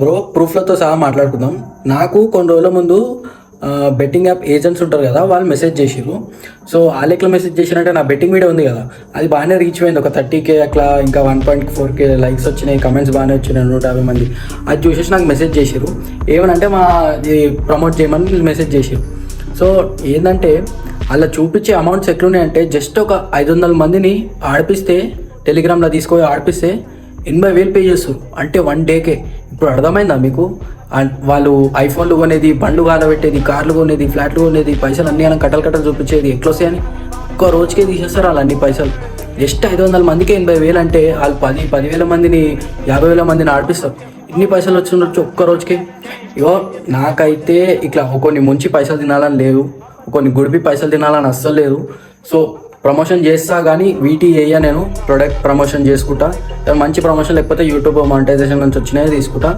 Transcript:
Bro, ప్రూఫ్లతో సహా మాట్లాడుకుందాం. నాకు కొన్ని రోజుల ముందు బెట్టింగ్ యాప్ ఏజెంట్స్ ఉంటారు కదా, వాళ్ళు మెసేజ్ చేసిర్రు. సో వాళ్ళెట్లా మెసేజ్ చేసిరంటే, నా బెట్టింగ్ వీడియో ఉంది కదా, అది బాగానే రీచ్ అయింది. ఒక 30K అట్లా, ఇంకా 1.4K లైక్స్ వచ్చినాయి, కమెంట్స్ బాగానే వచ్చినాయి, 150 మంది. అది చూసేసి నాకు మెసేజ్ చేసిర్రు. ఏమనంటే ఇది ప్రమోట్ చేయమని మెసేజ్ చేసిర్రు. సో ఏంటంటే అలా చూపించే అమౌంట్స్ ఎట్లున్నాయంటే, జస్ట్ ఒక 500 మందిని ఆడిపిస్తే, టెలిగ్రామ్లో తీసుకొని ఆడిపిస్తే 80,000 పే చేస్తారు. అంటే 1 డేకే. ఇప్పుడు అర్థమైందా మీకు? వాళ్ళు ఐఫోన్లు కొనేది, బండ్లు కాలబెట్టేది, కార్లు కొనేది, ఫ్లాట్లు కొనేది, పైసలు అన్నీ అలా కట్టలు చూపించేది ఎట్లొస్తాయని ఒక్క రోజుకే తీసేస్తారు వాళ్ళు అన్ని పైసలు. జస్ట్ 500 మందికి 80,000 అంటే వాళ్ళు 10,000 మందిని, 50,000 మందిని ఆడిపిస్తారు. ఇన్ని పైసలు వచ్చిండొచ్చు ఒక్క రోజుకే. ఇగో నాకైతే ఇట్లా కొన్ని ముంచి పైసలు తినాలని లేదు, కొన్ని గుడిపి పైసలు తినాలని అస్సలు లేదు. సో ప్రమోషన్ చేస్తా కానీ వీటి నేను ప్రొడక్ట్ ప్రమోషన్ చేసుకుంటా. మంచి ప్రమోషన్ లేకపోతే యూట్యూబ్ మానిటైజేషన్ నుంచి వచ్చినాయి తీసుకుంటా.